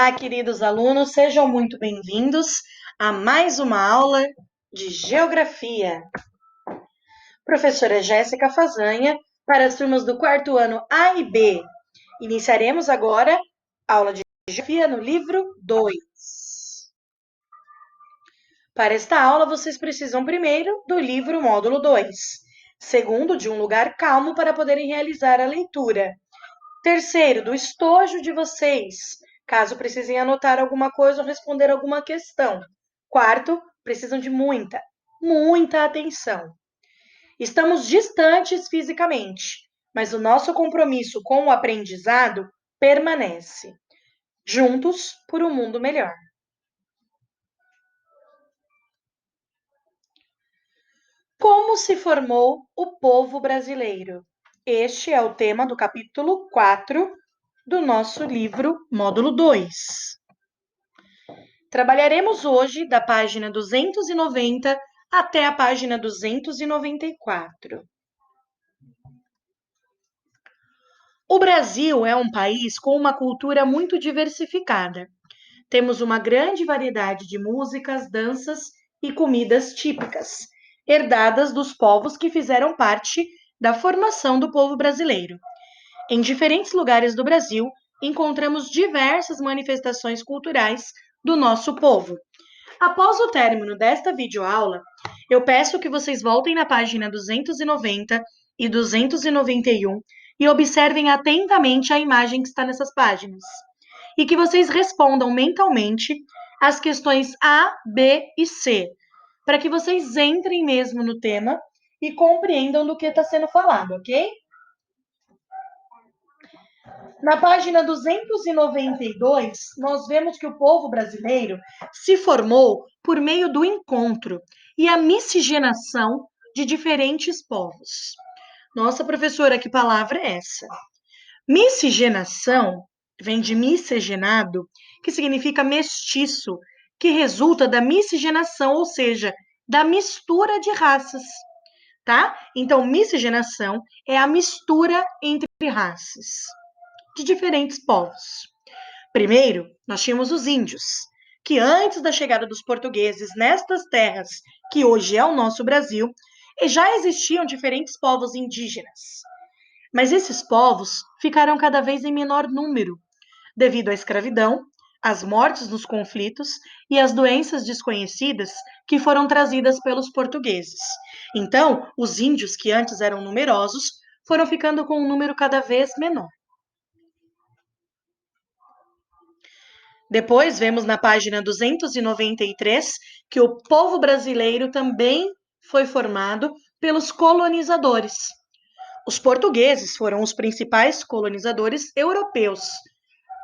Olá, queridos alunos, sejam muito bem-vindos a mais uma aula de Geografia. Professora Jéssica Fazanha, para as turmas do quarto ano A e B. Iniciaremos agora a aula de Geografia no livro 2. Para esta aula, vocês precisam primeiro do livro módulo 2. Segundo, de um lugar calmo para poderem realizar a leitura. Terceiro, do estojo de vocês, caso precisem anotar alguma coisa ou responder alguma questão. Quarto, precisam de muita atenção. Estamos distantes fisicamente, mas o nosso compromisso com o aprendizado permanece. Juntos por um mundo melhor. Como se formou o povo brasileiro? Este é o tema do capítulo 4 do nosso livro módulo 2. Trabalharemos hoje da página 290 até a página 294. O Brasil é um país com uma cultura muito diversificada. Temos uma grande variedade de músicas, danças e comidas típicas, herdadas dos povos que fizeram parte da formação do povo brasileiro. Em diferentes lugares do Brasil, encontramos diversas manifestações culturais do nosso povo. Após o término desta videoaula, eu peço que vocês voltem na página 290 e 291 e observem atentamente a imagem que está nessas páginas. E que vocês respondam mentalmente as questões A, B e C, para que vocês entrem mesmo no tema e compreendam do que está sendo falado, ok? Na página 292, nós vemos que o povo brasileiro se formou por meio do encontro e a miscigenação de diferentes povos. Nossa, professora, que palavra é essa? Miscigenação vem de miscigenado, que significa mestiço, que resulta da miscigenação, ou seja, da mistura de raças, tá? Então, miscigenação é a mistura entre raças de diferentes povos. Primeiro, nós tínhamos os índios, que antes da chegada dos portugueses nestas terras, que hoje é o nosso Brasil, já existiam diferentes povos indígenas. Mas esses povos ficaram cada vez em menor número, devido à escravidão, às mortes nos conflitos e às doenças desconhecidas que foram trazidas pelos portugueses. Então, os índios, que antes eram numerosos, foram ficando com um número cada vez menor. Depois, vemos na página 293 que o povo brasileiro também foi formado pelos colonizadores. Os portugueses foram os principais colonizadores europeus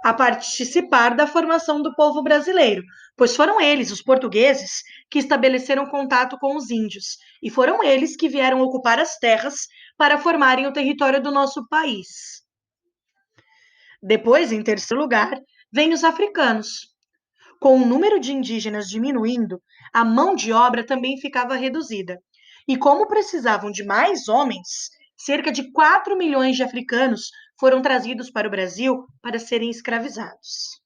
a participar da formação do povo brasileiro, pois foram eles, os portugueses, que estabeleceram contato com os índios, e foram eles que vieram ocupar as terras para formarem o território do nosso país. Depois, em terceiro lugar, vêm os africanos. Com o número de indígenas diminuindo, a mão de obra também ficava reduzida. E como precisavam de mais homens, cerca de 4 milhões de africanos foram trazidos para o Brasil para serem escravizados.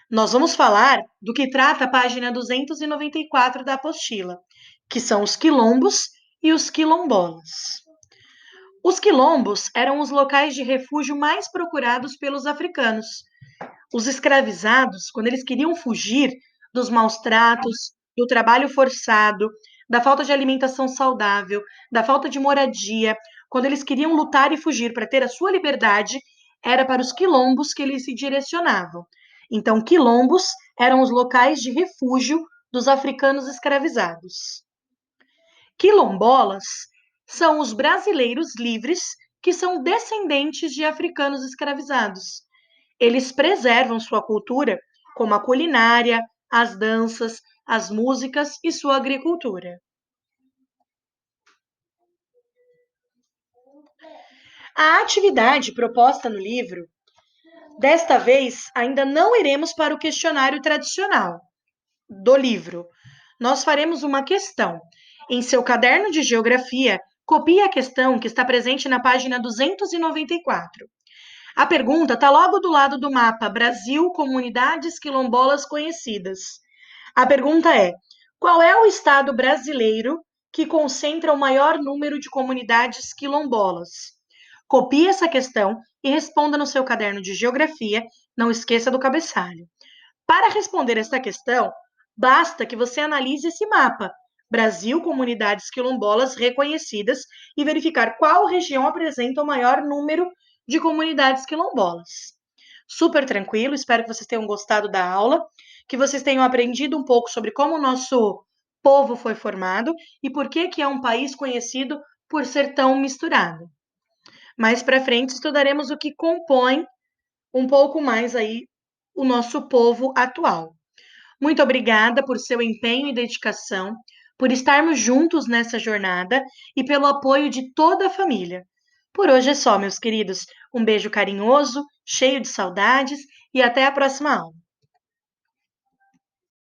Nós vamos falar do que trata a página 294 da apostila, que são os quilombos e os quilombolas. Os quilombos eram os locais de refúgio mais procurados pelos africanos. Os escravizados, quando eles queriam fugir dos maus tratos, do trabalho forçado, da falta de alimentação saudável, da falta de moradia, quando eles queriam lutar e fugir para ter a sua liberdade, era para os quilombos que eles se direcionavam. Então, quilombos eram os locais de refúgio dos africanos escravizados. Quilombolas são os brasileiros livres que são descendentes de africanos escravizados. Eles preservam sua cultura, como a culinária, as danças, as músicas e sua agricultura. A atividade proposta no livro, desta vez, ainda não iremos para o questionário tradicional do livro. Nós faremos uma questão. Em seu caderno de geografia, copie a questão que está presente na página 294. A pergunta está logo do lado do mapa Brasil, comunidades quilombolas conhecidas. A pergunta é: qual é o estado brasileiro que concentra o maior número de comunidades quilombolas? Copie essa questão e responda no seu caderno de geografia. Não esqueça do cabeçalho. Para responder esta questão, basta que você analise esse mapa, Brasil, comunidades quilombolas reconhecidas, e verificar qual região apresenta o maior número de comunidades quilombolas. Super tranquilo, espero que vocês tenham gostado da aula, que vocês tenham aprendido um pouco sobre como o nosso povo foi formado e por que é um país conhecido por ser tão misturado. Mais para frente estudaremos o que compõe um pouco mais aí o nosso povo atual. Muito obrigada por seu empenho e dedicação, por estarmos juntos nessa jornada e pelo apoio de toda a família. Por hoje é só, meus queridos. Um beijo carinhoso, cheio de saudades e até a próxima aula.